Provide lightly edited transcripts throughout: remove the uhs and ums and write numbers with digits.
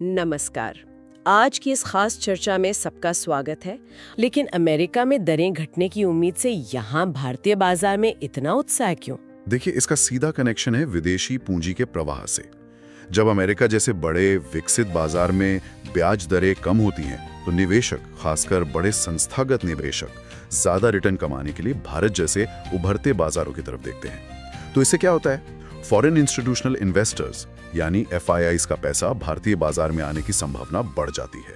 नमस्कार। आज की इस खास चर्चा में सबका स्वागत है। लेकिन अमेरिका में दरें घटने की उम्मीद से यहाँ भारतीय बाजार में इतना उत्साह क्यों? देखिए, इसका सीधा कनेक्शन है विदेशी पूंजी के प्रवाह से। जब अमेरिका जैसे बड़े विकसित बाजार में ब्याज दरें कम होती हैं, तो निवेशक, खासकर बड़े संस्थागत निवेशक, ज्यादा रिटर्न कमाने के लिए भारत जैसे उभरते बाजारों की तरफ देखते हैं। तो इससे क्या होता है? फॉरेन इंस्टीट्यूशनल इन्वेस्टर्स यानी FIIs का पैसा भारतीय बाजार में आने की संभावना बढ़ जाती है।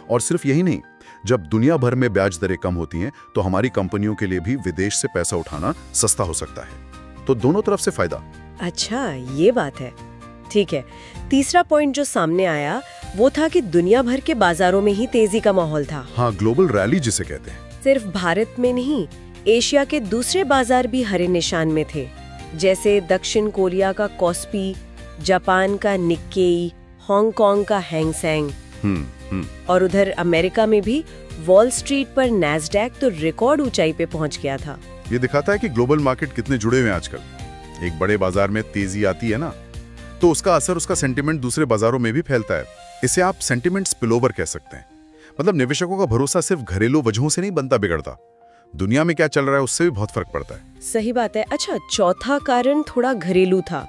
और सिर्फ यही नहीं, जब दुनिया भर में ब्याज दरें कम होती हैं, तो हमारी कंपनियों के लिए भी विदेश से पैसा उठाना सस्ता हो सकता है। तो दोनों तरफ से फायदा। अच्छा, ये बात है। ठीक है। तीसरा पॉइंट जो सामने आया वो था कि दुनिया भर के बाजारों में ही तेजी का माहौल था। हाँ, ग्लोबल रैली जिसे कहते हैं। सिर्फ भारत में नहीं, एशिया के दूसरे बाजार भी हरे निशान में थे, जैसे दक्षिण कोरिया का कॉस्पी, जापान का निक्केई, हांगकांग का हैंग सेंग। और उधर अमेरिका में भी वॉल स्ट्रीट पर नैस्डैक तो रिकॉर्ड ऊंचाई पे पहुंच गया था। ये दिखाता है कि ग्लोबल मार्केट कितने जुड़े हुए हैं आजकल। एक बड़े बाजार में तेजी आती है ना, तो उसका असर, उसका सेंटिमेंट दूसरे बाजारों में भी फैलता है। इसे आप सेंटिमेंट स्पिलओवर कह सकते हैं। मतलब निवेशकों का भरोसा सिर्फ घरेलू वजहों से नहीं बनता बिगड़ता, दुनिया में क्या चल रहा है उससे भी बहुत फर्क पड़ता है। सही बात है। अच्छा, चौथा कारण थोड़ा घरेलू था।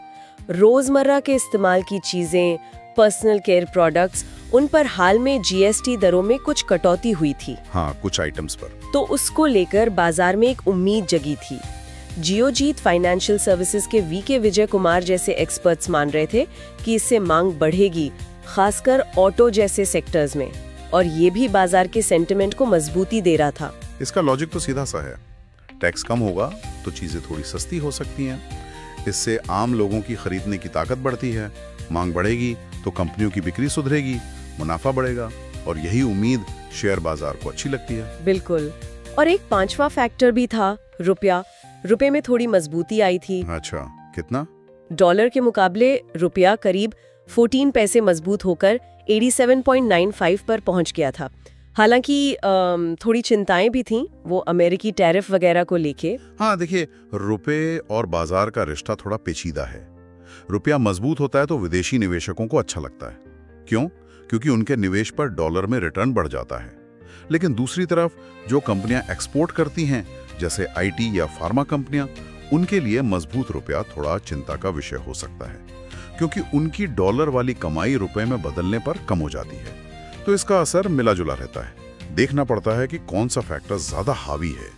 रोजमर्रा के इस्तेमाल की चीजें, पर्सनल केयर प्रोडक्ट्स, उन पर हाल में GST दरों में कुछ कटौती हुई थी। हाँ, कुछ आइटम्स पर। तो उसको लेकर बाजार में एक उम्मीद जगी थी। जियोजीत फाइनेंशियल सर्विसेज के VK विजय कुमार जैसे एक्सपर्ट्स मान रहे थे कि इससे मांग बढ़ेगी, खासकर ऑटो जैसे सेक्टर्स में, और ये भी बाजार के सेंटिमेंट को मजबूती दे रहा था। इसका लॉजिक तो सीधा सा है। टैक्स कम होगा तो चीजें थोड़ी सस्ती हो सकती हैं, इससे आम लोगों की खरीदने की ताकत बढ़ती है, मांग बढ़ेगी तो कंपनियों की बिक्री सुधरेगी, मुनाफा बढ़ेगा, और यही उम्मीद शेयर बाजार को अच्छी लगती है। बिल्कुल। और एक पांचवा फैक्टर भी था, रुपया। रुपए में थोड़ी मजबूती आई थी। अच्छा, कितना? डॉलर के मुकाबले रुपया करीब 14 पैसे मजबूत होकर 87.95 पर पहुंच गया था। हालांकि थोड़ी चिंताएं भी थीं, वो अमेरिकी टैरिफ वगैरह को लेके। हाँ, देखिए, रुपए और बाजार का रिश्ता थोड़ा पेचीदा है। रुपया मजबूत होता है तो विदेशी निवेशकों को अच्छा लगता है। क्यों? क्योंकि उनके निवेश पर डॉलर में रिटर्न बढ़ जाता है। लेकिन दूसरी तरफ जो कंपनियां एक्सपोर्ट करती हैं, जैसे IT या फार्मा कंपनियां, उनके लिए मजबूत रुपया थोड़ा चिंता का विषय हो सकता है, क्योंकि उनकी डॉलर वाली कमाई रुपए में बदलने पर कम हो जाती है। तो इसका असर मिला जुला रहता है। देखना पड़ता है कि कौन सा फैक्टर ज्यादा हावी है।